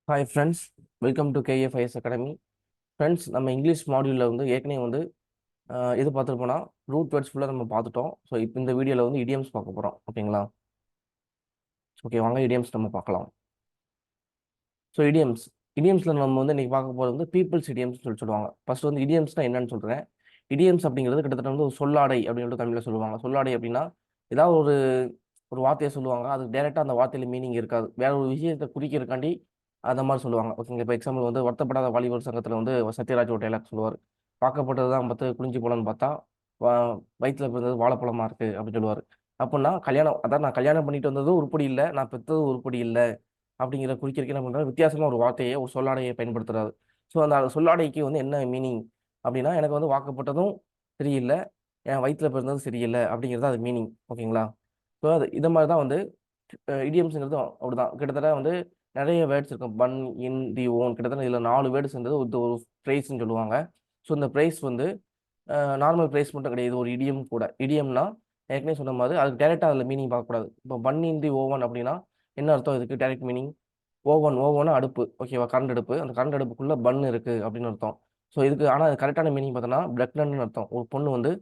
Hi friends, welcome to KFIS academy. Friends, நம்ம English மாடியூலில் ஏற்கனவே எது பார்த்துருப்போம்னா ரூட் வேர்ட்ஸ் ஃபுல்லாக நம்ம பார்த்துட்டோம். ஸோ இப்போ இந்த வீடியோவில் இடியம்ஸ் பார்க்க போகிறோம். ஓகேங்களா? ஓகே, வாங்க இடியம்ஸ் நம்ம பார்க்கலாம். ஸோ இடியம்ஸில் நம்ம இன்னைக்கு பார்க்க போகிறது பீப்புள்ஸ் இடியம்ஸ் சொல்லுவாங்க. ஃபர்ஸ்ட் இடியம்ஸ்னால் என்னன்னு சொல்கிறேன். இடியம்ஸ் அப்படிங்கிறது கிட்டத்தட்ட ஒரு சொல்லாடை அப்படின்னு தமிழில் சொல்லுவாங்க. சொல்லாடை அப்படின்னா ஏதாவது ஒரு ஒரு வார்த்தையை சொல்லுவாங்க. அதுக்கு டேரெக்டாக அந்த வார்த்தையில் மீனிங் இருக்காது, வேற ஒரு விஷயத்தை குறிக்கிறதுக்காண்டி அந்த மாதிரி சொல்லுவாங்க. ஓகேங்க, இப்போ எக்ஸாம்பிள் வருத்தப்படாத வாலிபர் சங்கத்தில் சத்யராஜ் ஒரு டைலாக் சொல்லுவார். பார்க்கப்பட்டது தான் பார்த்து குளிஞ்சு போலன்னு பார்த்தா வா வயிற்றுல பிறந்தது வாழைப்பழமா இருக்கு அப்படின்னு சொல்லுவார். அப்படின்னா கல்யாணம், அதான் நான் கல்யாணம் பண்ணிட்டு வந்தது உருப்படி இல்லை, நான் பெற்றது உருப்படி இல்லை அப்படிங்கிற குறிக்கிறதுக்கு என்ன பண்ணுறாரு, வித்தியாசமாக ஒரு வார்த்தையை ஒரு சொல்லாடையை பயன்படுத்துறாரு. ஸோ அந்த சொல்லாடைக்கு என்ன மீனிங் அப்படின்னா, எனக்கு வாக்கப்பட்டதும் சரியில்லை, என் வயிற்றுல பிறந்ததும் சரியில்லை அப்படிங்கிறது அது மீனிங். ஓகேங்களா? ஸோ அது இதை மாதிரி தான் இடியம்ஸுங்கிறது அப்படிதான். கிட்டத்தட்ட நிறைய வேர்ட்ஸ் இருக்கும். பன், இன், தி, ஓன், கிட்டத்தட்ட இதில் 4 வேர்டு சேர்ந்தது ஒரு ப்ரைஸ்ன்னு சொல்லுவாங்க. ஸோ இந்த ப்ரைஸ் நார்மல் ப்ரைஸ் மட்டும் கிடையாது, ஒரு இடியம் கூட. இடியம்னா ஏற்கனவே சொன்ன மாதிரி அதுக்கு டேரெக்டாக அதில் மீனிங் பார்க்கக்கூடாது. இப்போ பன் இன் தி ஓவன் அப்படின்னா என்ன அர்த்தம்? இதுக்கு டேரெக்ட் மீனிங் ஓவன் அடுப்பு. ஓகேவா? கரண்ட் அடுப்பு. அந்த கரண்ட் அடுப்புக்குள்ளே பன் இருக்குது அப்படின்னு அர்த்தம். ஸோ இதுக்கு ஆனால் அது கரெக்டான மீனிங் பார்த்தோன்னா ப்ரெக்னன்ட்னு அர்த்தம். ஒரு பொண்ணு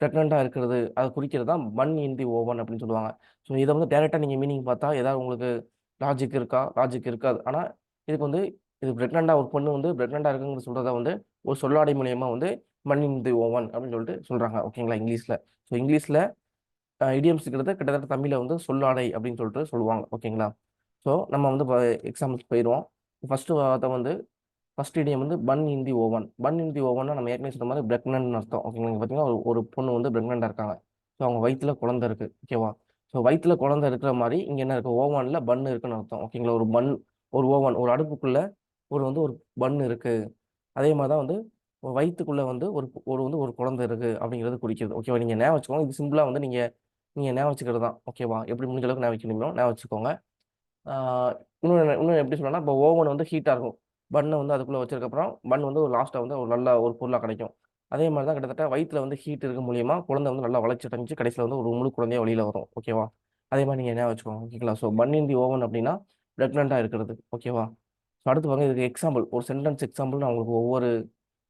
ப்ரெக்னெண்ட்டாக இருக்கிறது, அதை குறிக்கிறது தான் பன் இன் தி ஓவன் அப்படின்னு சொல்லுவாங்க. ஸோ இதை டேரெக்டாக நீங்கள் மீனிங் பார்த்தா ஏதாவது உங்களுக்கு லாஜிக் இருக்கா? லாஜிக் இருக்காது. ஆனால் இதுக்கு இது ப்ரெக்னெண்ட்டாக, ஒரு பொண்ணு ப்ரெக்னெண்ட்டாக இருக்குங்கிற சொல்கிறத ஒரு சொல்லாடை மூலியமா மண் இன் தி ஓவன் அப்படின்னு சொல்லிட்டு சொல்கிறாங்க. ஓகேங்களா? இங்கிலீஷில். ஸோ இங்கிலீஷில் இடியம்ஸுங்கிறது கிட்டத்தட்ட தமிழில் சொல்லாடை அப்படின்னு சொல்லிட்டு சொல்லுவாங்க. ஓகேங்களா? ஸோ நம்ம எக்ஸாம்பிள்ஸ் போயிடுவோம். ஃபர்ஸ்ட் வார்த்தை first இடியம் bun in the oven. Bun in தி ஓவன்னா நம்ம ஏற்கனவே சொன்ன மாதிரி பிரெக்னன்ட்னு அர்த்தம். ஓகேங்களா? பார்த்தீங்கன்னா ஒரு பொண்ணு பிரெக்னெண்டாக இருக்காங்க. ஸோ அவங்க வயிற்றுல குழந்தை இருக்கு. ஓகேவா? ஸோ வயிற்றுல குழந்தை இருக்கிற மாதிரி இங்கே என்ன இருக்கு, ஓவனில் பன் இருக்குன்னு அர்த்தம். ஓகேங்களா? ஒரு ஓவன், ஒரு அடுப்புக்குள்ள ஒரு பன் இருக்கு. அதே மாதிரி தான் ஒரு வயிற்றுக்குள்ள ஒரு ஒரு குழந்தை இருக்கு அப்படிங்கிறது குறிக்கிறது. ஓகேவா? நீங்கள் ஞாபகம் வச்சுக்கோங்க. இது சிம்பிளாக நீங்கள் ஞாபகம் வச்சுக்கிறது தான். ஓகேவா? எப்படி முடிஞ்ச அளவுக்கு ஞாபகம் வைக்கணுமோ ஞாபகம் வச்சுக்கோங்க. இன்னும் எப்படி சொல்லணும்னா, இப்போ ஓவன் ஹீட்டாக இருக்கும். பன்னை அதுக்குள்ளே வச்சதுக்கப்புறம் பன் ஒரு லாஸ்ட்டாக ஒரு நல்ல ஒரு பொருளாக கிடைக்கும். அதே மாதிரி தான் கிட்டத்தட்ட வயிற்றில் ஹீட் இருக்க மூலியமா குழந்தை நல்லா வளர்ச்சி அடைஞ்சு கடைசியில் ஒரு முழு குழந்தையாக வெளியில் வரும். ஓகேவா? அதே மாதிரி நீங்கள் ஞாபகம் வச்சுக்கோங்க. ஓகேங்களா? So bun in the oven அப்படின்னா ப்ரெக்னெண்ட்டாக இருக்கிறது. ஓகேவா? ஸோ அடுத்து இதுக்கு எக்ஸாம்பிள், ஒரு சென்டென்ஸ் எக்ஸாம்பிள் நான் உங்களுக்கு ஒவ்வொரு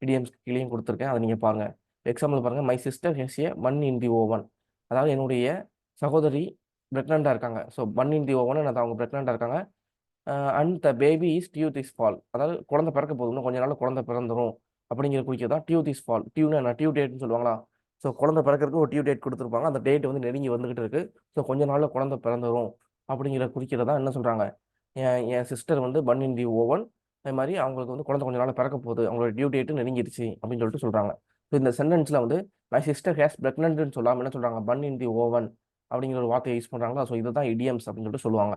இடியம்ஸ் கீழேயும் கொடுத்துருக்கேன். அதை நீங்கள் பாருங்கள். எக்ஸாம்பிள் பாருங்கள். My sister has a bun in the oven. அதாவது என்னுடைய சகோதரி ப்ரெக்னெண்ட்டாக இருக்காங்க. So bun in the oven, அவங்க ப்ரெக்னெண்ட்டாக இருக்காங்க. And the baby is due this fall. அதாவது குழந்தை பிறக்க போகுது, இன்னும் கொஞ்ச நாள் குழந்தை பிறந்துடும் அப்படிங்கிற குறிக்கிறது தான் டியூத் இஸ் ஃபால். டியூனா என்ன? டியூ டேட்னு சொல்லுவாங்களா? ஸோ குழந்தை பிறக்கிறதுக்கு ஒரு டியூ டேட் கொடுத்துருப்பாங்க. அந்த டேட் நெருங்கி வந்துகிட்டு இருக்கு. ஸோ கொஞ்ச நாளில் குழந்தை பிறந்துடும் அப்படிங்கிற குறிக்கிறதா என்ன சொல்கிறாங்க, என் sister bun in the oven. அதே மாதிரி அவங்களுக்கு குழந்தை கொஞ்ச நாள் பிறக்க போகுது, அவங்களோட டியூ டேட்டு நெருங்கிடுச்சு அப்படின்னு சொல்லிட்டு சொல்கிறாங்க. ஸோ இந்த சென்டென்ஸில் மை சிஸ்டர் ஹேஸ் பிரெக்னன்ட்னு சொல்லாமல் என்ன சொல்கிறாங்க, பன் இன் தி ஓவன் அப்படிங்கிற ஒரு வார்த்தையை யூஸ் பண்ணுறாங்களா? ஸோ இதுதான் இடியம்ஸ் அப்படின்னு சொல்லிட்டு சொல்லுவாங்க.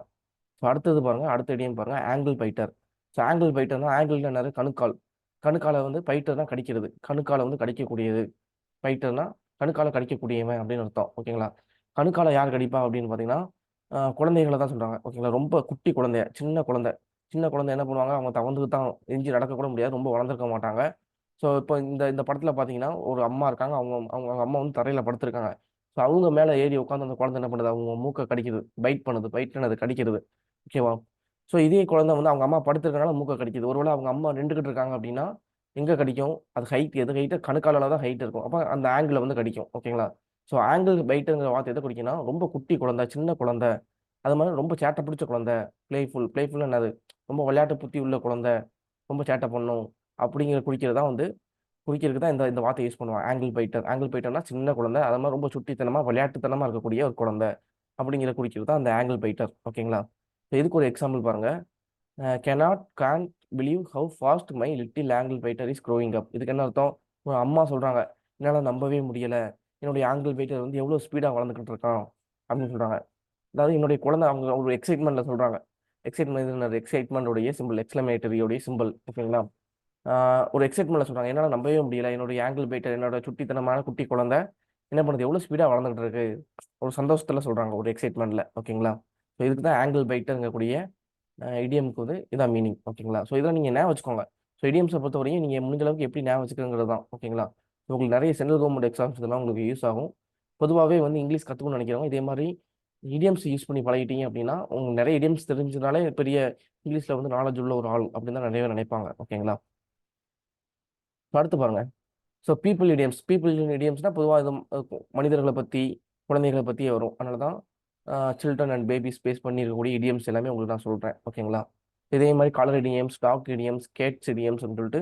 ஸோ அடுத்தது பாருங்க, அடுத்த இடியம் பாருங்க, ஆங்கிள் பைட்டர். ஸோ ஆங்கிள் பைட்டர்னா ஆங்கிள் என்னது? கணுக்கால். கணுக்காலை பைட்டர்னா கடிக்கிறது, கணுக்காலை கடிக்கக்கூடியது. பைட்டர்னா கணுக்காலை கடிக்கக்கூடியவன் அப்படின்னு அர்த்தம். ஓகேங்களா? கணுக்காலை யார் கடிப்பா அப்படின்னு பார்த்தீங்கன்னா குழந்தைகளை தான் சொல்றாங்க. ஓகேங்களா? ரொம்ப குட்டி குழந்தைய, சின்ன குழந்தை என்ன பண்ணுவாங்க, அவங்க தவந்துக்கு தான் எஞ்சி நடக்க கூட முடியாது, ரொம்ப வளர்ந்துருக்க மாட்டாங்க. ஸோ இப்போ இந்த இந்த படத்தில் பார்த்தீங்கன்னா ஒரு அம்மா இருக்காங்க, அவங்க அவங்க அவங்க அம்மா தரையில் படுத்திருக்காங்க. ஸோ அவங்க மேலே ஏறி உட்காந்து அந்த குழந்தை என்ன பண்ணுது, அவங்க மூக்கை கடிக்குது, பைட் பண்ணுது. பைட்னு அது கடிக்கிறது. ஓகேவா? ஸோ இதே குழந்தை அவங்க அம்மா படுத்திருக்கனால மூக்கை கடிக்குது. ஒருவேளை அவங்க அம்மா நின்றுக்கிட்டு இருக்காங்க அப்படின்னா எங்கே கடிக்கும்? அது ஹைட், எது ஹைட்டு? கணுக்காலில் தான் ஹைட் இருக்கும். அப்போ அந்த ஆங்கிள் கடிக்கும். ஓகேங்களா? ஸோ ஆங்கிள் பைட்டுங்கிற வார்த்தை எதை குறிக்கணும்? ரொம்ப குட்டி குழந்தை, சின்ன குழந்தை, அது மாதிரி ரொம்ப சேட்டை பிடிச்ச குழந்தை. பிளேஃபுல் என்னது? ரொம்ப விளையாட்டு புத்தி உள்ள குழந்தை, ரொம்ப சேட்டை பண்ணும் அப்படிங்கிற குறிக்கிறது தான் குறிக்கிறதுக்கு தான் இந்த இந்த வார்த்தை யூஸ் பண்ணுவாங்க, ஆங்கிள் பைட்டர். ஆங்கிள் பைட்டர்னா சின்ன குழந்தை, அது மாதிரி ரொம்ப சுட்டித்தனமா விளையாட்டுத்தனமா இருக்கக்கூடிய ஒரு குழந்தை அப்படிங்கிற குறிக்கிறது தான் அந்த ஆங்கிள் பைட்டர். ஓகேங்களா? ஸோ இதுக்கு ஒரு எக்ஸாம்பிள் பாருங்க. can't believe how fast my little angle biter is growing up. இதுக்கு என்ன அர்த்தம்? ஒரு அம்மா சொல்றாங்க, என்னால் நம்பவே முடியல, என்னுடைய ஆங்கிள் பைட்டர் எவ்வளோ ஸ்பீடாக வளர்ந்துக்கிட்டு இருக்கான் அப்படின்னு சொல்றாங்க. அதாவது என்னுடைய குழந்தை, அவங்க ஒரு எக்ஸைட்மெண்ட்ல சொல்றாங்க. எக்ஸைட்மெண்டோடைய சிம்பிள், எக்ஸ்கிளமேட்டரியோடைய சிம்பிள். ஓகேங்களா? ஒரு எக்ஸைட்மெண்ட்ல சொல்றாங்க, என்னால் நம்பவே முடியல, என்னுடைய ஆங்கிள் பைட்டர், என்னோட சுட்டித்தனமான குட்டி குழந்தை என்ன பண்ணுது, எவ்வளோ ஸ்பீடாக வளர்ந்துகிட்டு இருக்கு. ஒரு சந்தோஷத்துல சொல்றாங்க, ஒரு எக்ஸைட்மெண்ட்ல. ஓகேங்களா? ஸோ இதுக்கு தான் ஆங்கிள் பைட்டருங்கக்கூடிய இடியம்க்கு இதான் மீனிங். ஓகேங்களா? ஸோ இதெல்லாம் நீங்கள் ஞாபகம் வச்சுக்கோங்க. ஸோ இடியம்ஸை பொறுத்தவரையும் நீங்கள் முடிஞ்ச அளவுக்கு எப்படி ஞாபகம் வச்சுக்கோங்கிறது தான். ஓகேங்களா? உங்களுக்கு நிறைய சென்ட்ரல் கவர்மெண்ட் எக்ஸாம்ஸ் இதெல்லாம் உங்களுக்கு யூஸ் ஆகும். பொதுவாகவே இங்கிலீஷ் கற்றுக்கணும்னு நினைக்கிறவங்க இதே மாதிரி இடியம்ஸ் யூஸ் பண்ணி பழகிட்டீங்க அப்படின்னா உங்களுக்கு நிறைய இடியம்ஸ் தெரிஞ்சதுனாலே பெரிய இங்கிலீஷில் வந்து நாலேஜ் உள்ள ஒரு ஆள் அப்படின்னு தான் நிறைய பேர் நினைப்பாங்க. ஓகேங்களா? இப்ப அடுத்து பாருங்க. ஸோ பீப்புள் இடியம்ஸ்னா பொதுவாக இது மனிதர்களை பற்றி குழந்தைகளை பற்றியே வரும். அதனால தான் சில்ட்ரன் அண்ட் பேபிஸ் பேஸ் பண்ணி இருக்கக்கூடிய இடியம்ஸ் எல்லாமே உங்களுக்கு நான் சொல்கிறேன். ஓகேங்களா? இதே மாதிரி colour idioms, dog idioms, cats இடியம்ஸ்னு சொல்லிட்டு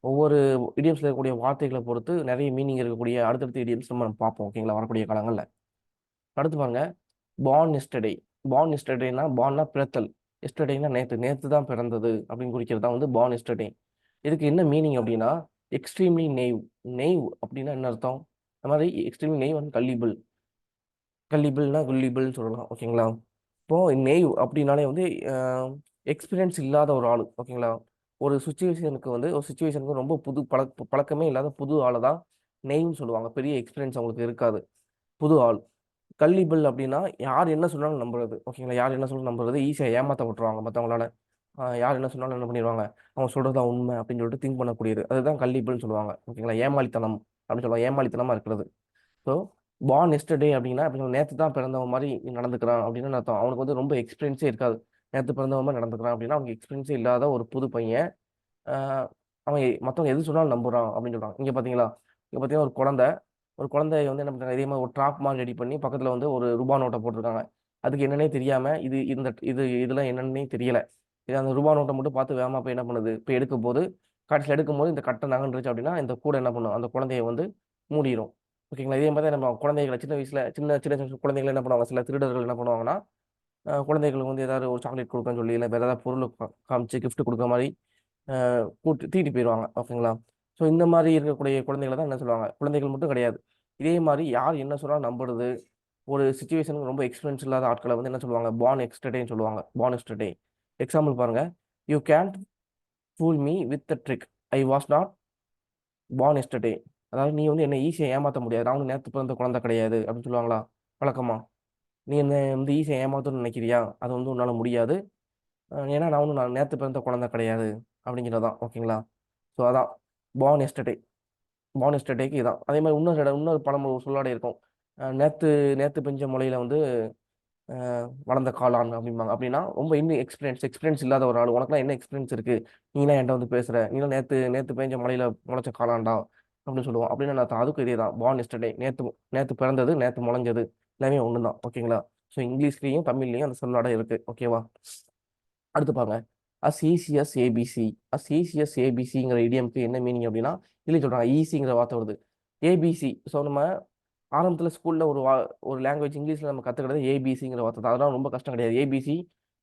ஒவ்வொரு இடியம்ஸில் இருக்கக்கூடிய வார்த்தைகளை பொறுத்து நிறைய மீனிங் இருக்கக்கூடிய அடுத்தடுத்த இடியம்ஸ் நம்ம பார்ப்போம். ஓகேங்களா? வரக்கூடிய காலங்களில். அடுத்து பாருங்க. Born yesterday. பார்ன் எஸ்டர்டேனா பார்ன்னா பிறத்தல். எஸ்டர்டேனா நேற்று, நேற்று தான் பிறந்தது அப்படின்னு குறிக்கிறது தான் வந்து பார்ன் எஸ்டர்டே. இதுக்கு என்ன மீனிங் அப்படின்னா எக்ஸ்ட்ரீம்லி நெய்வ். நெய்வ் அப்படின்னா என்ன அர்த்தம்? அந்த மாதிரி எக்ஸ்ட்ரீம்லி நெய்வ் அண்ட் கல்லிபிள். கல்லிபிள்னா குல்லிபிள்னு சொல்லலாம். ஓகேங்களா? இப்போ நெய்வ் அப்படின்னாலே வந்து எக்ஸ்பீரியன்ஸ் இல்லாத ஒரு ஆள். ஓகேங்களா? ஒரு சுச்சுவேஷனுக்கு ரொம்ப புது பழக்கமே இல்லாத புது ஆளை தான் நெய்வ்னு சொல்லுவாங்க. பெரிய எக்ஸ்பீரியன்ஸ் அவங்களுக்கு இருக்காது, புது ஆள். கல்லிபிள் அப்படின்னா யார் என்ன சொன்னாலும் நம்புறது. ஓகேங்களா? யார் என்ன சொன்னாலும் நம்புறது, ஈஸியாக ஏமாற்ற விட்டுருவாங்க மற்றவங்களால. யார் என்ன சொன்னாலும் என்ன பண்ணிடுவாங்க, அவங்க சொல்றதா உண்மை அப்படின்னு சொல்லிட்டு திங்க் பண்ணக்கூடியது, அதுதான் கல்லிபிள்னு சொல்லுவாங்க. ஓகேங்களா? ஏமாளித்தனம் அப்படின்னு சொல்லுவாங்க, ஏமாளித்தனமா இருக்கிறது. ஸோ பார்ன் எஸ்டர்டே அப்படின்னா நேற்று தான் பிறந்தவன் மாதிரி நடந்துக்கிறான் அப்படின்னு அர்த்தம். அவனுக்கு வந்து ரொம்ப எக்ஸ்பீரியன்ஸே இருக்காது. நேற்று பிறந்தவன் மாதிரி நடந்துக்கிறான் அப்படின்னா அவனுக்கு எக்ஸ்பீரியன்ஸே இல்லாத ஒரு புது பையன். ஆஹ் அவன் மற்றவங்க எது சொன்னாலும் நம்புறான் அப்படின்னு சொல்றான். இங்க பாத்தீங்களா? இங்க பாத்தீங்கன்னா ஒரு குழந்தை வந்து என்ன பண்றாங்க, இதே மாதிரி ஒரு ட்ராப் மாதிரி ரெடி பண்ணி பக்கத்துல வந்து ஒரு ரூபா நோட்டை போட்டிருக்காங்க. அதுக்கு என்னன்னே தெரியாம இதெல்லாம் என்னன்னே தெரியல. இது அந்த ரூபா நோட்டை மட்டும் பார்த்து வேகமா போய் என்ன பண்ணுது, போய் எடுக்கும் போது கடைசியில் எடுக்கும்போது இந்த கட்டை நகண்டுருச்சு அப்படின்னா இந்த கூட என்ன பண்ணும், அந்த குழந்தைய வந்து மூடிடும். ஓகேங்களா? இதே மாதிரி தான் நம்ம குழந்தைகளை சின்ன வயசுல சின்ன சின்ன சின்ன குழந்தைகள் என்ன பண்ணுவாங்க, சில திருடர்கள் என்ன பண்ணுவாங்கன்னா குழந்தைகளுக்கு வந்து ஏதாவது ஒரு சாக்லேட் கொடுக்கன்னு சொல்லி இல்லை வேற ஏதாவது பொருள் காமிச்சு gift கொடுக்க மாதிரி கூட்டு தீட்டி போயிடுவாங்க. ஓகேங்களா? ஸோ இந்த மாதிரி இருக்கக்கூடிய குழந்தைகளை தான் என்ன சொல்லுவாங்க, குழந்தைகள் மட்டும் கிடையாது. இதே மாதிரி யார் என்ன சொன்னாலும் நம்புறது, ஒரு சுச்சுவேஷனுக்கு ரொம்ப எக்ஸ்பீரியன்ஸ் இல்லாத ஆட்களை வந்து என்ன சொல்லுவாங்க, பார்ன் எக்ஸ்டர்டேன்னு சொல்லுவாங்க. Born yesterday. எக்ஸாம்பிள் பாருங்க. You Gantt pool me with the trick, I was not born yesterday. அதாவது நீ வந்து என்ன ஈஸியாக ஏமாற்ற முடியாது, நான் வந்து நேற்று பிறந்த குழந்தை கிடையாது அப்படின்னு சொல்லுவாங்களா வழக்கமா. நீ என்ன வந்து ஈஸியாக ஏமாத்தணும்னு நினைக்கிறியா, அது வந்து உன்னால முடியாது. ஏன்னா நான் நேற்று பிறந்த குழந்தை கிடையாது அப்படிங்கிறதான். ஓகேங்களா? ஸோ அதான் பார்ன் எஸ்டர்டே. பார்ன் எஸ்டர்டேக்கு இதான். அதே மாதிரி இன்னொரு பழமொழி ஒரு சொல்லாடை இருக்கும். நேற்று நேற்று பெஞ்ச முளையில வந்து வளர்ந்த காளான் அப்படிம்பாங்க. அப்படின்னா ரொம்ப இன்னும் எக்ஸ்பீரியன்ஸ் இல்லாத ஒரு ஆள், உனக்குலாம் என்ன எக்ஸ்பீரியன்ஸ் இருக்கு, நீலாம் என்கிட்ட வந்து பேசுற, நீலாம் நேற்று நேற்று பெஞ்ச மலையில முளைச்ச காளான்டா அப்படின்னு சொல்லுவோம். அப்படின்னு நான் அதுக்கும் இதே தான், பார்ன் எஸ்டர்டே. நேற்று நேற்று பிறந்தது, நேற்று முளைஞ்சது, எல்லாமே ஒன்று தான். ஓகேங்களா? ஸோ இங்கிலீஷ்லேயும் தமிழ்லையும் அந்த சொல்லாடை இருக்கு. ஓகேவா? அடுத்து பாருங்க. As easy as ABC. As easy as ஏபிசிங்கிற இடியம்க்கு என்ன மீனிங் அப்படின்னா இல்லை சொல்றாங்க, ஈஸிங்கிற வார்த்தை வருது. ஏபிசி. ஸோ நம்ம ஆரம்பத்தில் ஸ்கூலில் ஒரு லாங்குவேஜ் இங்கிலீஷில் நம்ம கற்றுக்கிறது ஏபிசிங்கிற வார்த்தை தான். அதெல்லாம் ரொம்ப கஷ்டம் கிடையாது. ஏபிசி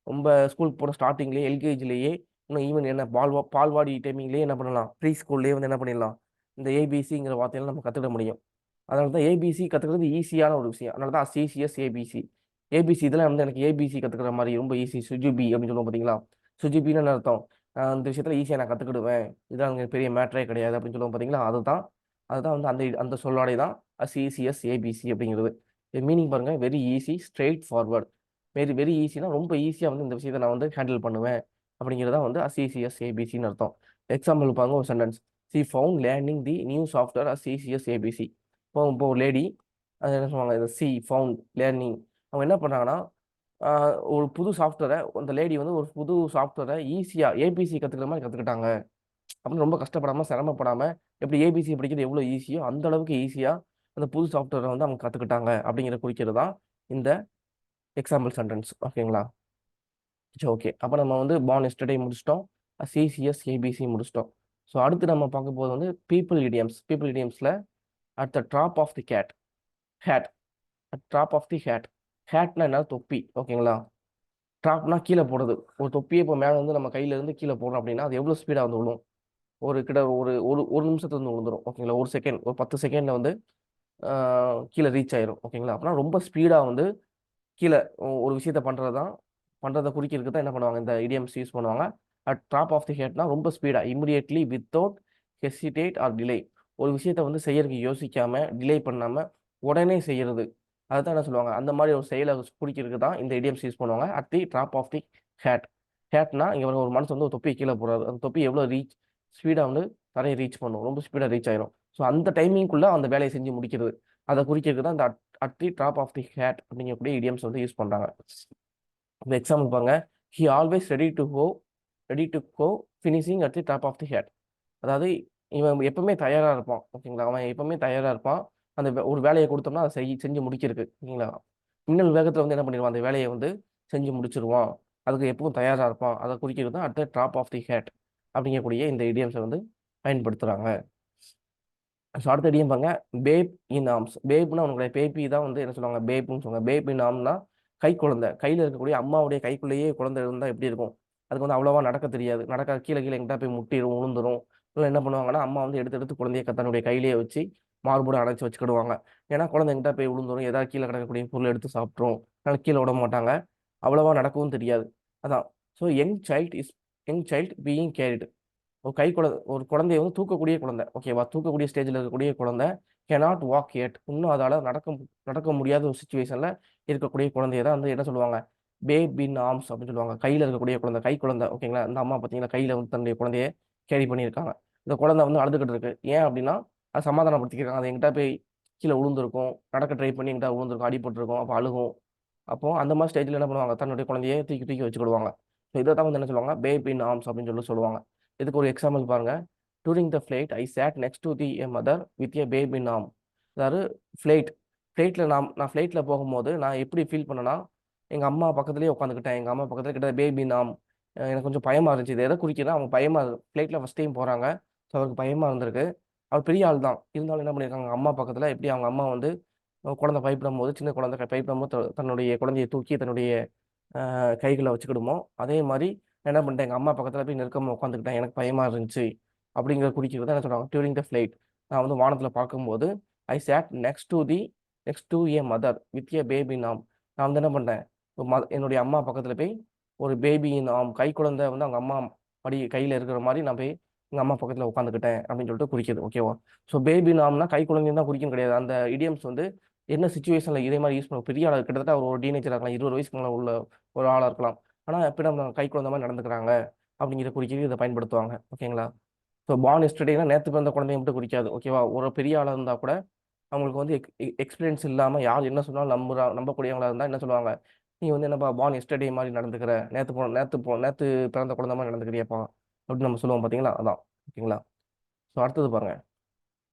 ரொம்ப ஸ்கூலுக்கு போகிற ஸ்டார்டிங்லேயே எல்கேஜிலேயே, இன்னும் ஈவன் என்ன பால்வாடி டைமிங்லேயே என்ன பண்ணலாம், ப்ரீ ஸ்கூல்லேயே வந்து என்ன பண்ணிடலாம், இந்த ஏபிசிங்கிற வார்த்தையெல்லாம் நம்ம கற்றுக்க முடியும். அதனால தான் ஏபிசி கற்றுக்கிறது ஈஸியான ஒரு விஷயம். அதனால தான் சிசிஎஸ் ஏபிசி. ஏபிசி இதெல்லாம் வந்து எனக்கு ஏபிசி கற்றுக்கிற மாதிரி ரொம்ப ஈஸி, சுஜிபி அப்படின்னு சொல்லுவோம் பார்த்தீங்களா. சுஜிபின்னு என்ன அர்த்தம், இந்த விஷயத்தில் ஈஸியாக நான் கற்றுக்கிடுவேன், இதெல்லாம் எனக்கு பெரிய மேட்டரே கிடையாது அப்படின்னு சொல்லுவோம் பார்த்தீங்களா. அதுதான் அதுதான் வந்து அந்த அந்த சொல்லாடை தான் சிசிஎஸ் ஏபிசி அப்படிங்கிறது. மீனிங் பாருங்க, very easy, straightforward. Very very ஈஸினா ரொம்ப ஈஸியாக வந்து இந்த விஷயத்தை நான் வந்து ஹேண்டில் பண்ணுவேன் அப்படிங்கிறதா வந்து சிசிஎஸ் ஏபிசின்னு அர்த்தம். எக்ஸாம்பிள் பாருங்க, ஒரு சென்டென்ஸ். சி ஃபவுண்ட் லேர்னிங் தி நியூ சாஃப்ட்வேர் சிசிஎஸ் ஏபிசி. இப்போ ஒரு லேடி, அது என்ன சொல்லுவாங்க, இது சி ஃபவுண்ட் லேர்னிங். அவங்க என்ன பண்ணுறாங்கன்னா ஒரு புது சாஃப்ட்வேரை, அந்த லேடி வந்து ஒரு புது சாஃப்ட்வேரை ஈஸியாக ஏபிசி கற்றுக்கிற மாதிரி கற்றுக்கிட்டாங்க. அப்படின்னு ரொம்ப கஷ்டப்படாமல் சிரமப்படாமல் எப்படி ஏபிசி படிக்கிறது எவ்வளோ ஈஸியோ அந்த அளவுக்கு ஈஸியாக அந்த புது சாஃப்ட்வேரை வந்து அவங்க கற்றுக்கிட்டாங்க அப்படிங்கிற குறிக்கிறது தான் இந்த எக்ஸாம்பிள் சென்டென்ஸ். ஓகேங்களா? சரி, ஓகே. அப்போ நம்ம வந்து பார்ன் எஸ்டர்டே முடிச்சிட்டோம், சிசிஎஸ் ஏபிசி முடிச்சிட்டோம். ஸோ அடுத்து நம்ம பார்க்க போது வந்து பீப்புள் இடியம்ஸ். பீப்புள் இடியம்ஸில் at the drop of the hat. At drop of the ஹேட்னா என்ன, தொப்பி. ஓகேங்களா? ட்ராப்னா கீழே போடுறது. ஒரு தொப்பியை இப்போ மேலே வந்து நம்ம கையில இருந்து கீழே போடுறோம் அப்படின்னா அது எவ்வளோ ஸ்பீடாக வந்து விழும், ஒரு கிட்ட ஒரு ஒரு ஒரு நிமிஷத்துல வந்து விழுந்துரும். ஓகேங்களா? ஒரு செகண்ட், ஒரு 10 செகண்ட்ல வந்து கீழே ரீச் ஆயிரும். ஓகேங்களா? அப்படின்னா ரொம்ப ஸ்பீடாக வந்து கீழே ஒரு விஷயத்த பண்ணுறதை குறிக்கிறதுக்கு தான் என்ன பண்ணுவாங்க, இந்த இடியம்ஸ் யூஸ் பண்ணுவாங்க. அட் ட்ராப் ஆஃப் தி ஹெட்னா ரொம்ப ஸ்பீடாக, immediately, without hesitate or delay. ஒரு விஷயத்த வந்து செய்யறதுக்கு யோசிக்காம டிலே பண்ணாம உடனே செய்யறது, அதுதான் என்ன சொல்லுவாங்க, அந்த மாதிரி ஒரு செயலை குறிக்கிறதுக்கு தான் இந்த இடியம்ஸ் யூஸ் பண்ணுவாங்க. At the drop of the hat. ஹேட்னா இங்கே ஒரு மனுஷன் வந்து ஒரு தொப்பி கீழே போறாரு, அந்த தொப்பி எவ்வளோ ஸ்பீடாக வந்து தரையை ரீச் பண்ணும், ரொம்ப ஸ்பீடாக ரீச் ஆயிரும். ஸோ அந்த டைமிங்குள்ளே அந்த வேலையை செஞ்சு முடிக்கிறது, அதை குறிக்கிறது தான் இந்த at the top of the hat அப்படிங்கக்கூடிய இடியம்ஸ் வந்து யூஸ் பண்ணுறாங்க. இந்த எக்ஸாம்பிள் பாருங்க, he always ready to go finishing at the top of the hat. அதாவது இவன் எப்பவுமே தயாராக இருப்பான். ஓகேங்களா, அவன் எப்பவுமே தயாராக இருப்பான். அந்த ஒரு வேலையை கொடுத்தோம்னா அதை செஞ்சு முடிக்கிறதுக்கு. ஓகேங்களா, மின்னல் வேகத்தில் வந்து என்ன பண்ணிடுவான், அந்த வேலையை வந்து செஞ்சு முடிச்சிருவான். அதுக்கு எப்பவும் தயாராக இருப்பான். அதை குறிக்கிறது தான் at the top of the hat அப்படிங்கக்கூடிய இந்த இடியம்ஸை வந்து பயன்படுத்துகிறாங்க. ஸோ அடுத்த இடியம் பாருங்க, பேப் இன் ஆர்ம்ஸ். பேப்னா உங்களுடைய பேபி தான் வந்து என்ன சொல்லுவாங்க, பேப்னு சொல்லுவாங்க. பேப் இன் ஆர்ம்னா கை குழந்தை. கையில் இருக்கக்கூடிய அம்மாவுடைய கைக்குள்ளேயே குழந்தை இருந்தால் எப்படி இருக்கும், அதுக்கு வந்து அவ்வளோவா நடக்க தெரியாது. நடக்க கீழே கீழே எங்கிட்ட போய் முட்டிடும், விழுந்துரும். இல்லை என்ன பண்ணுவாங்கன்னா, அம்மா வந்து எடுத்து எடுத்து குழந்தைய தன்னுடைய கையிலேயே வச்சு மார்போட அணைச்சி வச்சுக்கிடுவாங்க. ஏன்னா குழந்தை எங்கிட்ட போய் விழுந்துரும், ஏதாவது கீழே கிடக்கக்கூடிய பொருள் எடுத்து சாப்பிட்ரும். அதனால கீழே விட மாட்டாங்க, அவ்வளோவா நடக்கவும் தெரியாது. அதான். So young child being carried. ஒரு குழந்தைய வந்து தூக்கக்கூடிய குழந்தை. ஓகேவா, தூக்கக்கூடிய ஸ்டேஜில் இருக்கக்கூடிய குழந்தை cannot walk yet. இன்னும் அதால் நடக்க முடியாத ஒரு சுச்சுவேஷனில் இருக்கக்கூடிய குழந்தைய தான் வந்து என்ன சொல்லுவாங்க, பேப் இன் ஆர்ம்ஸ் அப்படின்னு சொல்லுவாங்க. கையில் இருக்கக்கூடிய குழந்தை, கை குழந்தை. ஓகேங்களா, இந்த அம்மா பார்த்தீங்கன்னா கையில் வந்து தன்னுடைய குழந்தைய கேரி பண்ணியிருக்காங்க. இந்த குழந்தை வந்து அழுதுகிட்டு இருக்கு. ஏன் அப்படின்னா, அது சமாதானப்படுத்திக்கிறாங்க. அது எங்கிட்ட போய் கீழே விழுந்திருக்கும், நடக்க ட்ரை பண்ணி எங்கிட்ட விழுந்திருக்கும், அடிபட்டிருக்கும், அப்போ அழுகும். அப்போ அந்த மாதிரி ஸ்டேஜில் என்ன பண்ணுவாங்க, தன்னுடைய குழந்தைய தூக்கி தூக்கி வச்சுக்கிடுவாங்க. ஸோ இதை தான் வந்து என்ன சொல்லுவாங்க, பேப் இன் ஆர்ம்ஸ் அப்படின்னு சொல்லுவாங்க. இதுக்கு ஒரு எக்ஸாம்பிள் பாருங்க, during the flight I sat next to the a mother with a babe in arm. அதாவது ஃப்ளைட்டில் நான் ஃப்ளைட்டில் போகும்போது நான் எப்படி ஃபீல் பண்ணேன்னா, எங்கள் அம்மா பக்கத்துலேயே உட்காந்துக்கிட்டேன். எங்கள் அம்மா பக்கத்தில் கிட்ட பேபி நாம். எனக்கு கொஞ்சம் பயமாக இருந்துச்சு. இது எதை குறிக்கிறா, அவங்க பயமாக ஃப்ளைட்டில் ஃபஸ்ட் டைம் போகிறாங்க. ஸோ அவருக்கு பயமாக இருந்திருக்கு. அவர் பெரிய ஆள் தான், இருந்தாலும் என்ன பண்ணியிருக்காங்க, அம்மா பக்கத்தில் எப்படி அவங்க அம்மா வந்து குழந்தை பயப்படும் போது, சின்ன குழந்தை பயப்படும் போது தன்னுடைய குழந்தையை தூக்கி தன்னுடைய கைகளை வச்சுக்கிடுமோ, அதே மாதிரி என்ன பண்ணிட்டேன், எங்கள் அம்மா பக்கத்தில் போய் நெருக்கமாக உட்காந்துக்கிட்டேன். எனக்கு பயமாக இருந்துச்சு அப்படிங்கிற குறிக்கிறது என்ன சொல்கிறாங்க, டியூரிங் த ஃப்ளைட். நான் வந்து வானத்தில் பார்க்கும்போது I sat next to a mother with a baby நாம். நான் வந்து என்ன பண்ணேன், என்னுடைய அம்மா பக்கத்தில் போய் ஒரு பேபியின் ஆம், கை குழந்தை வந்து அவங்க அம்மா கையில் இருக்கிற மாதிரி நான் போய் எங்கள் அம்மா பக்கத்தில் உட்காந்துக்கிட்டேன் அப்படின்னு சொல்லிட்டு குறிக்கிது. ஓகேவா, ஸோ பேபி நாம்னா கை குழந்தையும் தான் குறிக்கும் கிடையாது. அந்த இடியம்ஸ் வந்து என்ன சுச்சுவேஷனில் இதே மாதிரி யூஸ் பண்ணுவோம், பெரிய ஆள் கிட்டத்தட்ட ஒரு டீனேஜராக இருக்கலாம், 20 வயசுக்கு மேலே உள்ள ஒரு ஆளாக இருக்கலாம். ஆனால் எப்படி நம்ம கை குழந்தை மாதிரி நடந்துக்கிறாங்க அப்படிங்கிற குறிக்கிறது இதை பயன்படுத்துவாங்க. ஓகேங்களா, ஸோ பார்ன் எஸ்டர்டேனா நேற்று பிறந்த குழந்தைய மட்டும் குறிக்காது. ஓகேவா, ஒரு பெரிய ஆளாக இருந்தால் கூட அவங்களுக்கு வந்து எக்ஸ்பீரியன்ஸ் இல்லாமல் யார் என்ன சொன்னாலும் நம்பக்கூடியவங்களா இருந்தால் என்ன சொல்லுவாங்க, நீ வந்து என்னப்பா பார்ன் எஸ்டர்டே மாதிரி நடந்துக்கிற, நேற்று பிறந்த குழந்தை மாதிரி நடந்துக்கிறியாப்பா அப்படின்னு நம்ம சொல்லுவோம். பார்த்தீங்களா, அதான். ஓகேங்களா, ஸோ அடுத்தது பாருங்க,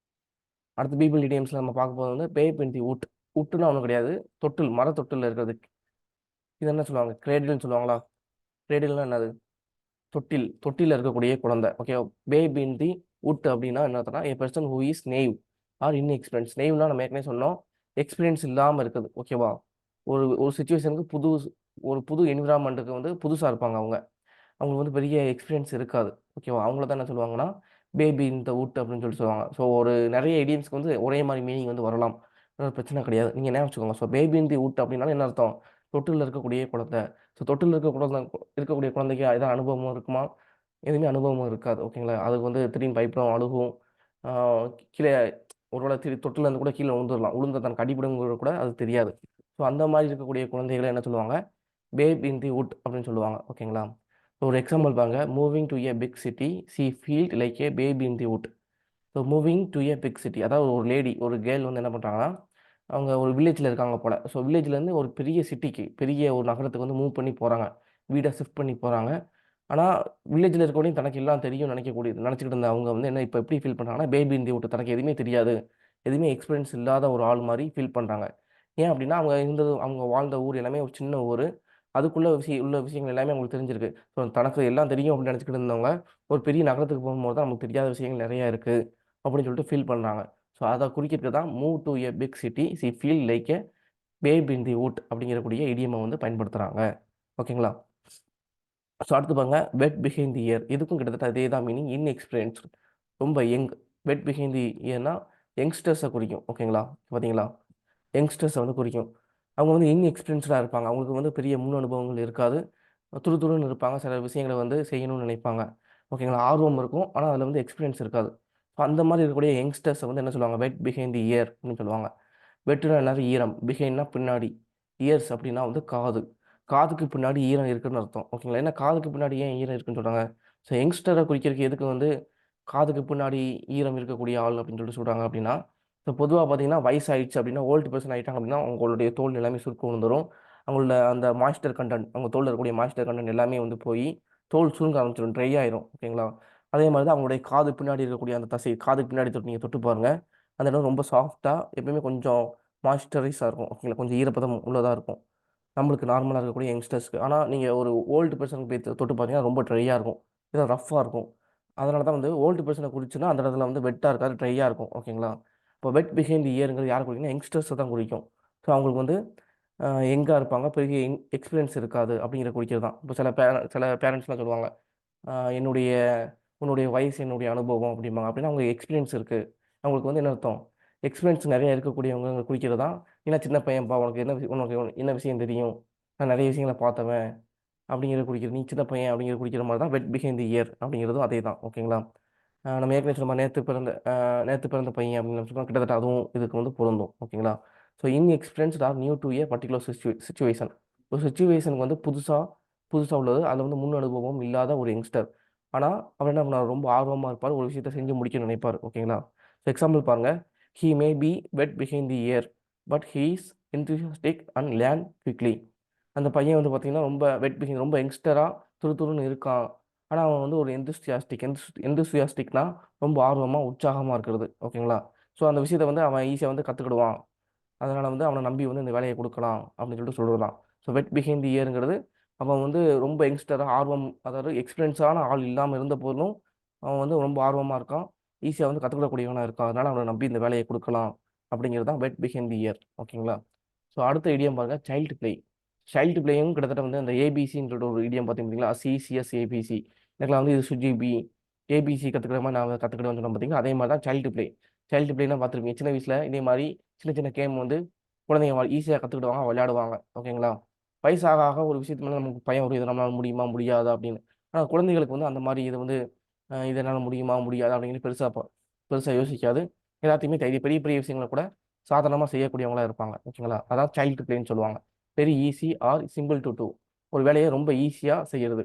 அடுத்த பீபிள் இடியம்ஸில் நம்ம பார்க்க போகிறது வந்து பேப் இன் தி உட். உட்டுனா ஒன்றும் கிடையாது, தொட்டில், மர தொட்டில் இருக்கிறது. இது என்ன சொல்லுவாங்க, கிரேடில்னு சொல்லுவாங்களா. கிரேடில்னா என்னது, தொட்டில் இருக்கக்கூடிய குழந்தை. ஓகே, பேப் இன் தி உட் அப்படின்னா என்ன அர்த்தம்னா, a person who is naive or inexperience. நேவ்னா நம்ம ஏற்கனவே சொன்னோம், எக்ஸ்பீரியன்ஸ் இல்லாமல் இருக்குது. ஓகேவா, ஒரு ஒரு சுச்சுவேஷனுக்கு ஒரு புது என்விரான்மெண்ட்டுக்கு வந்து புதுசாக இருப்பாங்க. அவங்களுக்கு வந்து பெரிய எக்ஸ்பீரியன்ஸ் இருக்காது. ஓகேவா, அவங்கள தான் என்ன சொல்லுவாங்கன்னா பேபி இந்த வுட் அப்படின்னு சொல்லிட்டு சொல்லுவாங்க. ஸோ ஒரு நிறைய ஐடியம்ஸ்க்கு வந்து ஒரே மாதிரி மீனிங் வந்து வரலாம், பிரச்சனை கிடையாது. நீங்கள் என்ன வச்சுக்கோங்க, ஸோ பேபி இந்த வுட் அப்படின்னாலும் என்ன அர்த்தம், தொட்டில் இருக்கக்கூடிய குழந்தை. ஸோ தொட்டில் இருக்கக்கூடிய குழந்தைக்கு எதாவது அனுபவமும் இருக்குமா, எதுவுமே அனுபவமும் இருக்காது. ஓகேங்களா, அதுக்கு வந்து திடீர்னு பயப்படும், அழுகும், கீழே ஒருவேளை தொட்டில் இருந்து கூட கீழே விழுந்த தனக்கு அடிபடுங்கிறது கூட அது தெரியாது. ஸோ அந்த மாதிரி இருக்கக்கூடிய குழந்தைகளை என்ன சொல்லுவாங்க, பேப் இன் தி வுட் அப்படின்னு சொல்லுவாங்க. ஓகேங்களா, ஒரு எக்ஸாம்பிள் பாருங்க, moving to a big city she felt like a baby in the wood. So moving to a big city, அதாவது ஒரு கேர்ள் வந்து என்ன பண்ணுறாங்கன்னா, அவங்க ஒரு வில்லேஜில் இருக்காங்க போல். ஸோ வில்லேஜ்லேருந்து ஒரு பெரிய சிட்டிக்கு, பெரிய ஒரு நகரத்துக்கு வந்து மூவ் பண்ணி போகிறாங்க, வீடை ஷிஃப்ட் பண்ணி போகிறாங்க. ஆனால் வில்லேஜில் இருக்கக்கூடிய தனக்கு எல்லாம் தெரியும் நினச்சிக்கிட்டு இருந்த அவங்க வந்து என்ன இப்போ எப்படி ஃபீல் பண்ணுறாங்கன்னா, பேபி இன் தி வுட், தனக்கு எதுவுமே தெரியாது, எதுவுமே எக்ஸ்பீரியன்ஸ் இல்லாத ஒரு ஆள் மாதிரி ஃபீல் பண்ணுறாங்க. ஏன் அப்படின்னா, அவங்க வாழ்ந்த ஊர் எல்லாமே ஒரு சின்ன ஊர், அதுக்குள்ள உள்ள விஷயங்கள் எல்லாமே அவங்களுக்கு தெரிஞ்சிருக்கு. ஸோ தனக்கு எல்லாம் தெரியும் அப்படின்னு நினச்சிக்கிட்டு இருந்தவங்க ஒரு பெரிய நகரத்துக்கு போகும்போது தான் நமக்கு தெரியாத விஷயங்கள் நிறையா இருக்குது அப்படின்னு சொல்லிட்டு ஃபீல் பண்ணுறாங்க. ஸோ அதை குறிக்கிறதுக்கு தான் move to a big city she feel like a babe in the wood அப்படிங்கிறக்கூடிய இடியமை வந்து பயன்படுத்துகிறாங்க. ஓகேங்களா, ஸோ அடுத்து பாருங்க, வெட் பிஹைண்ட் தி இயர். இதுக்கும் கிட்டத்தட்ட அதே தான் மீனிங், இன்எக்ஸ்பீரியன்ஸ், ரொம்ப யங். வெட் பிஹைண்ட் தி இயர்னா யங்ஸ்டர்ஸை குறிக்கும். ஓகேங்களா, பார்த்தீங்களா, யங்ஸ்டர்ஸை வந்து குறிக்கும். அவங்க வந்து இன்எக்ஸ்பீரியன்ஸ்டாக இருப்பாங்க, அவங்களுக்கு வந்து பெரிய முன் அனுபவங்கள் இருக்காது, துருதுருன்னு இருப்பாங்க, சில விஷயங்களை வந்து செய்யணும்னு நினைப்பாங்க. ஓகேங்களா, ஆர்வம் இருக்கும், ஆனால் அதில் வந்து எக்ஸ்பீரியன்ஸ் இருக்காது. ஸோ அந்த மாதிரி இருக்கக்கூடிய யங்ஸ்டர்ஸை வந்து என்ன சொல்லுவாங்க, வெட் பிஹைண்ட் தி இயர் அப்படின்னு சொல்லுவாங்க. வெட்டுனா என்னது, ஈரம், பிஹைண்ட்னா பின்னாடி, இயர்ஸ் அப்படின்னா வந்து காதுக்கு பின்னாடி ஈரம் இருக்குன்னு அர்த்தம். ஓகேங்களா, ஏன்னா காதுக்கு பின்னாடி ஏன் ஈரம் இருக்குன்னு சொல்கிறாங்க, ஸோ யங்ஸ்டரை குறிக்கிறதுக்கு எதுக்கு வந்து காதுக்கு பின்னாடி ஈரம் இருக்கக்கூடிய ஆள் அப்படின்னு சொல்லிட்டு சொல்கிறாங்க அப்படின்னா, ஸோ பொதுவா பார்த்தீங்கன்னா, வயசாயிடுச்சு அப்படின்னா, ஓல்டு பெர்சன் ஆயிட்டாங்க அப்படின்னா, அவங்களுடைய தோல் எல்லாமே சுருக்கம் விழுந்துரும். அவங்களோட அந்த மாய்ஸ்டர் கன்டென்ட், அவங்க தோல்ல இருக்கக்கூடிய மாய்ஸ்டர் கன்டென்ட் எல்லாமே வந்து போய், தோல் சுருங்க ஆரம்பிச்சிடும். ட்ரை ஆயிரும். ஓகேங்களா? அதே மாரி தான் அவங்களுடைய காது பின்னாடி இருக்கக்கூடிய அந்த தசை, காதுக்கு பின்னாடி நீங்க தொட்டு பாருங்க. அந்த இடம் ரொம்ப சாஃப்ட்டா, எப்பயுமே கொஞ்சம் மாய்ஸ்சரைஸா இருக்கும். ஓகேங்களா? கொஞ்சம் ஈரப்பதம் உள்ளதா இருக்கும். நம்மளுக்கு நார்மலா இருக்கக்கூடிய யங்ஸ்டர்ஸ்க்கு. ஆனா, நீங்க ஒரு ஓல்டு பெர்சனுக்கு போய் தொட்டு பார்த்தீங்கன்னா, ரொம்ப ட்ரையா இருக்கும். இல்ல ரஃப்பா இருக்கும். அதனால தான் வந்து ஓல்டு பெர்சன குறிச்சுன்னா, அந்த இடத்துல வந்து வெட்டா இருக்காது, ட்ரையா இருக்கும். ஓகேங்களா? இப்போ வெட் பிஹைண்ட் தி இயர்ங்கிறது யார குறிக்கும்னா, யங்ஸ்டர்ஸ தான் குறிக்கும். ஸோ அவங்களுக்கு வந்து யங்கா இருப்பாங்க. பெரிய எக்ஸ்பீரியன்ஸ் இருக்காது அப்படிங்கிற குறிக்கிறது தான். இப்போ சில பேரண்ட்ஸ்லாம் சொல்லுவாங்க, என்னுடைய உன்னுடைய வயசு என்னுடைய அனுபவம் அப்படிம்பாங்க. அப்படின்னா அவங்க எக்ஸ்பீரியன்ஸ் இருக்கு. அவங்களுக்கு வந்து என்ன அர்த்தம்? எக்ஸ்பீரியன்ஸ் நெறைய இருக்கக்கூடியவங்க குறிக்கிறது தான். "நீலாம் சின்ன பையன்ப்பா, உனக்கு என்ன விஷயம் தெரியும்? நான் நெறைய விஷயங்கள பார்த்தவன்." அப்படிங்கிறத குறிக்கிறது. "நீ சின்ன பையன்" அப்படிங்கிறத குறிக்கிற மாரி தான் வெட் பிஹைண்ட் தி இயர் அப்படிங்கிறதும் அதே தான். ஓகேங்களா? நம்ம ஏற்கனவே சொன்ன மாரி நேத்து பிறந்த பையன் அப்படின்னு நம்ம சொன்னோம். கிட்டத்தட்ட அதுவும் இதுக்கு வந்து பொருந்தும். ஓகேங்களா? So inexperienced or new to a particular situation. ஒரு சிச்சுவேஷனுக்கு வந்து புதுசா புதுசா உள்ளது. அதில வந்து முன் அனுபவம் இல்லாத ஒரு யங்ஸ்டர். ஆனா, அவர் என்ன பண்ணுவாரு, ரொம்ப ஆர்வமா இருப்பாரு. ஒரு விஷயத்த செஞ்சு முடிக்கணும்னு நினைப்பாரு. ஓகேங்களா? ஸோ எக்ஸாம்பிள் பாருங்க. "He may be wet behind the year, but he is enthusiastic and learn quickly." அந்த பையன் வந்து பார்த்தீங்கன்னா, ரொம்ப வெட் பிஹைண்ட் ரொம்ப யங்ஸ்டரா துருதுருன்னு இருக்கான். ஆனா, அவன் வந்து ஒரு எந்தூசியாஸ்டிக்னா ரொம்ப ஆர்வமா, உற்சாகமா இருக்கிறது. ஓகேங்களா? ஸோ அந்த விஷயத்த வந்து அவன் ஈஸியா வந்து கத்துக்கிடுவான். அதனால வந்து அவன நம்பி வந்து இந்த வேலைய குடுக்கலாம் அப்படின்னு சொல்லிட்டு சொல்றதாம். ஸோ வெட் பிஹைண்ட் தி இயர்ங்கிறது அவன் வந்து ரொம்ப யங்ஸ்டரா அதாவது எக்ஸ்பீரியன்ஸான ஆள் இல்லாம இருந்த போதிலும், அவன் வந்து ரொம்ப ஆர்வமா இருக்கான். ஈஸியா வந்து கத்துக்கிடக்கூடியவனா இருக்கான். அதனால அவன நம்பி இந்த வேலைய குடுக்கலாம் அப்படிங்கிறது தான் வெட் பிஹைண்ட் தி இயர். ஓகேங்களா? ஸோ அடுத்த இடியம் பாருங்க சைல்டு பிளே. சைல்டு பிளேயும் கிட்டத்தட்ட வந்து அந்த ஏபிசின்னு சொல்லிட்டு ஒரு இடியம் பார்த்தீங்களா? CCS, ABC. எனக்குலாம் வந்து இது சுஜிபி, ஏபிசி கத்துக்கிற மாரி நான் கத்துக்கிடுவேன்னு சொன்னேன் பார்த்தீங்களா? அதே மாரி தான் சைல்டு பிளே. சைல்டு பிளேனா பார்த்துருப்பீங்க. சின்ன வயசுல இதே மாரி சின்ன சின்ன கேம் வந்து குழந்தைங்க ஈஸியா கத்துக்கிடுவாங்க, விளையாடுவாங்க. ஓகேங்களா? வயசு ஆக ஆக ஒரு விஷயத்து மேல நமக்கு பயம் வரும். இது நம்மளால முடியுமா? முடியாதா? அப்படின்னு. ஆனா குழந்தைகளுக்கு வந்து அந்த மாரி இது வந்து இது என்னால முடியுமா? முடியாதா? அப்படின்னு பெருசா யோசிக்காது. எல்லாத்தையுமே பெரிய பெரிய விஷயங்கள கூட சாதாரணமா செய்யக்கூடியவங்களா இருப்பாங்க. ஓகேங்களா? அதான் சைல்டு பிளேன்னு சொல்லுவாங்க. Very easy or simple to do. ஒரு வேலைய ரொம்ப ஈஸியா செய்யறது.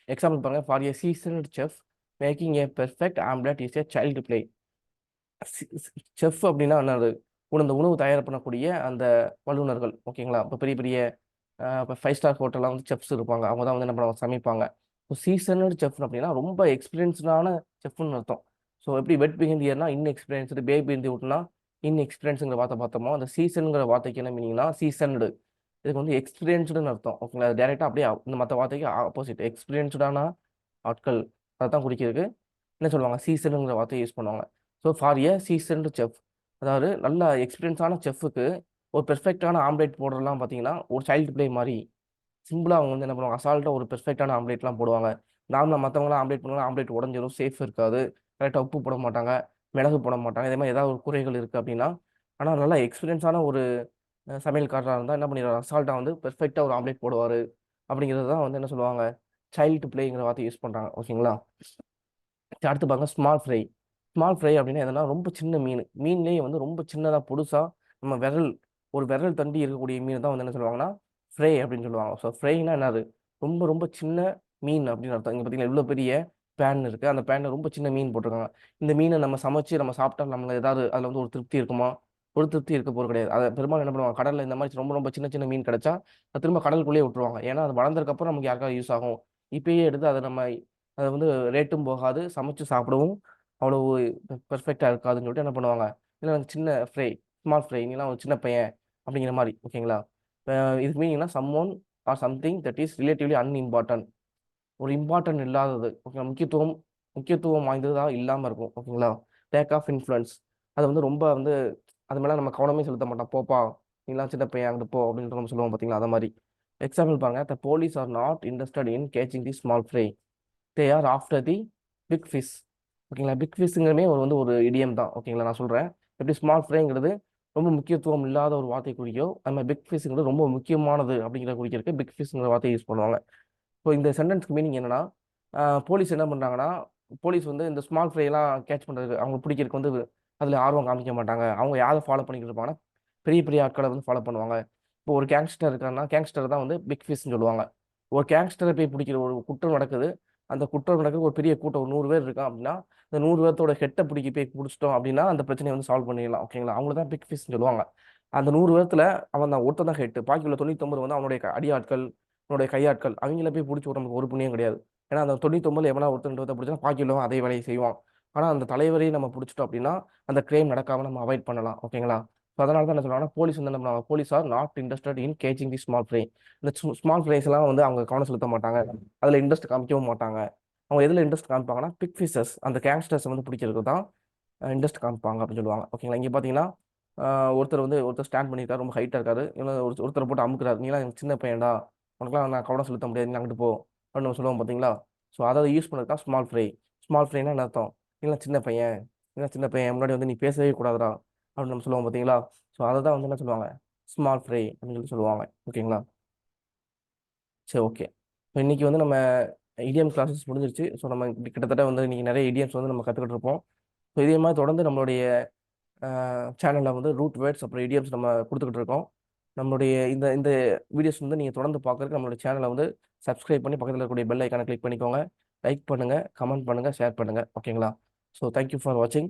எக்ஸாம்பிள் பாருங்க. For a seasoned chef, making a perfect omelette is a child play. Chef அப்படின்னா என்னது? இந்த உணவு தயார் பண்ணக்கூடிய அந்த வல்லுனர்கள். ஓகேங்களா? இப்போ பெரிய பெரிய இப்போ 5 ஸ்டார் ஹோட்டல்லாம் வந்து செஃப்ஸ் இருப்பாங்க. அவங்க தான் வந்து என்ன பண்ணுவாங்க, சமைப்பாங்க. இப்போ சீசனல் செஃப் அப்படின்னா ரொம்ப எக்ஸ்பீரியன்ஸ்டான செஃப்னு அர்த்தம். ஸோ எப்படி வெட் பிஹைண்ட் தி இயர்னா இன்எக்ஸ்பீரியன்ஸ்டு, பேபி இன் தி வுட்னா இன்எக்ஸ்பீரியன்ஸ்ங்கிற வார்த்தை பார்த்தோமோ, அந்த சீசன்ங்கிற வார்த்தைக்கு என்ன மீனிங்னா சீசன்டு. இதுக்கு வந்து எக்ஸ்பீரியன்ஸ்டுன்னு அர்த்தம். ஓகேங்களா? டைரக்ட்டா அப்படியே இந்த மத்த வார்த்தைக்கு ஆப்போசிட். எக்ஸ்பீரியன்ஸ்டான ஆட்கள் அதத்தான் குறிக்கிறதுக்கு என்ன சொல்லுவாங்க? சீசனுங்கிற வார்த்தைய யூஸ் பண்ணுவாங்க. So for a seasoned chef, அதாவது நல்ல எக்ஸ்பீரியன்ஸான செஃப்‌க்கு ஒரு பெர்ஃபெக்ட்டான ஆம்லெட் போடுறதுலாம் பார்த்தீங்கன்னா, ஒரு சைல்டு பிளே மாரி சிம்பிளா அவங்க வந்து என்ன பண்ணுவாங்க, அசால்ட்டா ஒரு பெர்ஃபெக்ட்டான ஆம்லெட்லாம் போடுவாங்க. நார்மலா மத்தவங்கலாம் ஆம்லெட் பண்ணுவாங்க, ஆம்லெட் உடைஞ்சிரும், சேஃப் இருக்காது. கரெக்ட்டா உப்பு போட மாட்டாங்க, மிளகு போட மாட்டாங்க. இதே மாரி ஏதாவது ஒரு குறைகள் இருக்கு அப்படின்னா, ஆனா நல்லா எக்ஸ்பீரியன்ஸான ஒரு சமையல்காரரா இருந்தா என்ன பண்ணிருவாரு, அசால்ட்டா வந்து பெர்ஃபெக்ட்டா ஒரு ஆம்லெட் போடுவாரு. அப்படிங்கிறது தான் வந்து என்ன சொல்லுவாங்க, சைல்டு பிளேங்கிற வார்த்தைய யூஸ் பண்றாங்க. ஓகேங்களா? அடுத்து பாருங்க ஸ்மால் ஃப்ரை. ஸ்மால் ஃப்ரை அப்படின்னா என்னன்னா, ரொம்ப சின்ன மீனு. மீன்லயே வந்து ரொம்ப சின்னதா பொடுசா நம்ம ஒரு விரல் தண்டி இருக்கக்கூடிய மீன தான் வந்து என்ன சொல்லுவாங்கன்னா, ஃப்ரை அப்படின்னு சொல்லுவாங்க. ஸோ ஃப்ரைனா என்னது? ரொம்ப ரொம்ப சின்ன மீன் அப்படின்னு அர்த்தம். இங்க பார்த்தீங்கன்னா, இவ்ளோ பெரிய பேன் இருக்கு. அந்த பேன்ல ரொம்ப சின்ன மீன் போட்டிருக்காங்க. இந்த மீன நம்ம சமைச்சு நம்ம சாப்பிட்டா நம்மள ஏதாவது அதுல வந்து ஒரு திருப்தி இருக்குமா? ஒரு திருப்தி இருக்க போறது கிடையாது. அத பெரும்பாலும் என்ன பண்ணுவாங்க, கடல்ல இந்த மாரி ரொம்ப ரொம்ப சின்ன சின்ன மீன் கிடைச்சா, அத திரும்ப கடலுக்குள்ளேயே விட்டுருவாங்க. ஏன்னா, அது வளர்ந்ததுக்கு அப்புறம் நமக்கு யாருக்காவது யூஸ் ஆகும். இப்பயே எடுத்து அத வந்து ரேட்டும் போகாது. சமைச்சு சாப்பிடவும் அவ்வளவு பெர்ஃபெக்ட்டா இருக்காதுன்னு சொல்லிட்டு என்ன பண்ணுவாங்க, இல்ல சின்ன ஃப்ரை, ஸ்மால் ஃப்ரை நீலாம் ஒரு சின்ன பையன் அப்படிங்கிற மாரி. ஓகேங்களா? அ இதுக்கு மீனிங்னா someone or something that is relatively unimportant. ஒரு இம்பார்ட்டன்ட் இல்லாதது. ஓகே, முக்கியத்துவம் முக்கியத்துவம் வாய்ந்ததா இல்லாம இருக்கும். ஓகேங்களா? Lack of influence. அது வந்து ரொம்ப வந்து அது மேல நம்ம கவனமே செலுத்த மாட்டோம். "போப்பா, நீலாம் சின்ன பையன் அங்கிட்டு போ" அப்படின்ற நம்ம சொல்லுவோம் பார்த்தீங்களா? அத மாரி. எக்ஸாம்பிள் பாருங்க. "The police are not interested in catching the small fry. They are after the big fish." ஓகேங்களா? பிக் ஃபிஷ்ங்கிறமே ஒரு இடியம் தான். ஓகேங்களா? நான் சொல்றேன். எப்படி ஸ்மால் ஃப்ரைங்கிறது ரொம்ப முக்கியத்துவம் இல்லாத ஒரு வார்த்தை குறிக்கும். அது மாரி பிக் ஃபிஷ்ங்கிறது ரொம்ப முக்கியமானது அப்படிங்கிறத குறிக்கிறதுக்கு பிக் ஃபிஷ்ங்கிற வார்த்தைய யூஸ் பண்ணுவாங்க. இப்போ இந்த சென்டென்ஸ்க்கு மீனிங் என்னன்னா, போலீஸ் என்ன பண்றாங்கன்னா, போலீஸ் வந்து இந்த ஸ்மால் ஃப்ரை எல்லாம் கேட்ச் பண்றதுக்கு அவங்க பிடிக்கிறதுக்கு வந்து அதில ஆர்வம் காமிக்க மாட்டாங்க. அவங்க யார ஃபாலோ பண்ணிக்கிட்டு இருப்பாங்கன்னா, பெரிய பெரிய ஆட்கள வந்து ஃபாலோ பண்ணுவாங்க. இப்போ ஒரு கேங்ஸ்டர் இருக்கான்னா, கேங்ஸ்டர் தான் வந்து பிக் ஃபிஷ்ன்னு சொல்லுவாங்க. ஒரு கேங்ஸ்டர போய் பிடிக்கிற ஒரு குற்றம் நடக்குது. அந்த குற்றம் நடக்க ஒரு பெரிய கூட்டம் ஒரு 100 பேர் இருக்கான் அப்படின்னா, இந்த 100 பேர்த்தோட ஹெட்ட பிடிக்கி போய் புடிச்சிட்டோம் அப்படின்னா, அந்த பிரச்சனைய வந்து சால்வ் பண்ணிடலாம். ஓகேங்களா? அவங்கள தான் பிக் ஃபிஷ்ன்னு சொல்லுவாங்க. அந்த 100 பேத்துல அவன் தான் ஒருத்தன் தான் ஹெட். பாக்கி உள்ள 99 வந்து அவனுடைய அடியாட்கள், அவனுடைய கையாட்கள். அவங்கள போய் புடிச்சு விட நமக்கு ஒரு புண்ணியம் கிடையாது. ஏன்னா அந்த 99 எவனா ஒருத்தன் 2 பேத்த புடிச்சா பாக்கி உள்ளவன் அதே வேலையை செய்வான். ஆனா அந்த தலைவரையும் நம்ம புடிச்சிட்டோம் அப்படின்னா, அந்த கிரைம் நடக்காம நம்ம அவாய்ட் பண்ணலாம். ஓகேங்களா? ஸோ அதனால தான் என்ன சொல்றாங்கன்னா, போலீஸ் வந்து என்ன பண்ணுவாங்க, police are not interested in catching the small fry. இந்த ஸ்மால் ஃப்ரைஸ் எல்லாம் வந்து அவங்க கவனம் செலுத்த மாட்டாங்க. அதுல இன்ட்ரெஸ்ட் காமிக்கவும் மாட்டாங்க. அவங்க எதுல இன்ட்ரெஸ்ட் காமிப்பாங்கன்னா, பிக் ஃபிஷர்ஸ் அந்த கேங்ஸ்டர்ஸ் வந்து பிடிக்கிறது தான் இன்ட்ரெஸ்ட் காமிப்பாங்க அப்படின்னு சொல்லுவாங்க. ஓகேங்களா? இங்க பாத்தீங்கன்னா ஒருத்தர் ஸ்டாண்ட் பண்ணியிருக்காரு, ரொம்ப ஹைட்டா இருக்காரு. இன்னும் ஒருத்தரை போட்டு அமுக்குறாரு, நீலாம் எனக்கு சின்ன பையன்டா, உனக்குலாம் நான் கவனம் செலுத்த முடியாது, நீ அங்கிட்டு போ அப்படின்னு நம்ம சொல்லுவோம் பாத்தீங்களா? ஸோ அதை யூஸ் பண்ணதுதான் ஸ்மால் ஃப்ரை. ஸ்மால் ஃப்ரைனா என்ன அர்த்தம்? நீலாம் சின்ன பையன், நீலாம் சின்ன பையன், முன்னாடி வந்து நீ பேசவே கூடாதுடா அப்படின்னு நம்ம சொல்லுவோம் பாத்தீங்களா? ஸோ அதை தான் வந்து என்ன சொல்லுவாங்க, ஸ்மால் ஃப்ரை அப்படின்னு சொல்லி சொல்லுவாங்க. ஓகேங்களா? சரி, ஓகே. இப்போ இன்னைக்கு வந்து நம்ம இடியம் கிளாஸஸ் முடிஞ்சிருச்சு. ஸோ நம்ம கிட்டத்தட்ட வந்து இன்னைக்கு நிறைய இடியம்ஸ் வந்து நம்ம கற்றுக்கிட்டு இருப்போம். ஸோ இதே மாதிரி தொடர்ந்து நம்மளுடைய சேனலில் வந்து ரூட் வேர்ட்ஸ் அப்புறம் இடியம்ஸ் நம்ம கொடுத்துக்கிட்டு இருக்கோம். நம்மளுடைய இந்த இந்த வீடியோஸ் வந்து நீங்கள் தொடர்ந்து பார்க்கறதுக்கு நம்மளுடைய சேனலை வந்து சப்ஸ்கிரைப் பண்ணி பக்கத்தில் இருக்கக்கூடிய பெல் ஐக்கானை கிளிக் பண்ணிக்கோங்க. லைக் பண்ணுங்கள், கமெண்ட் பண்ணுங்கள், ஷேர் பண்ணுங்கள். ஓகேங்களா? ஸோ தேங்க்யூ ஃபார் வாட்சிங்.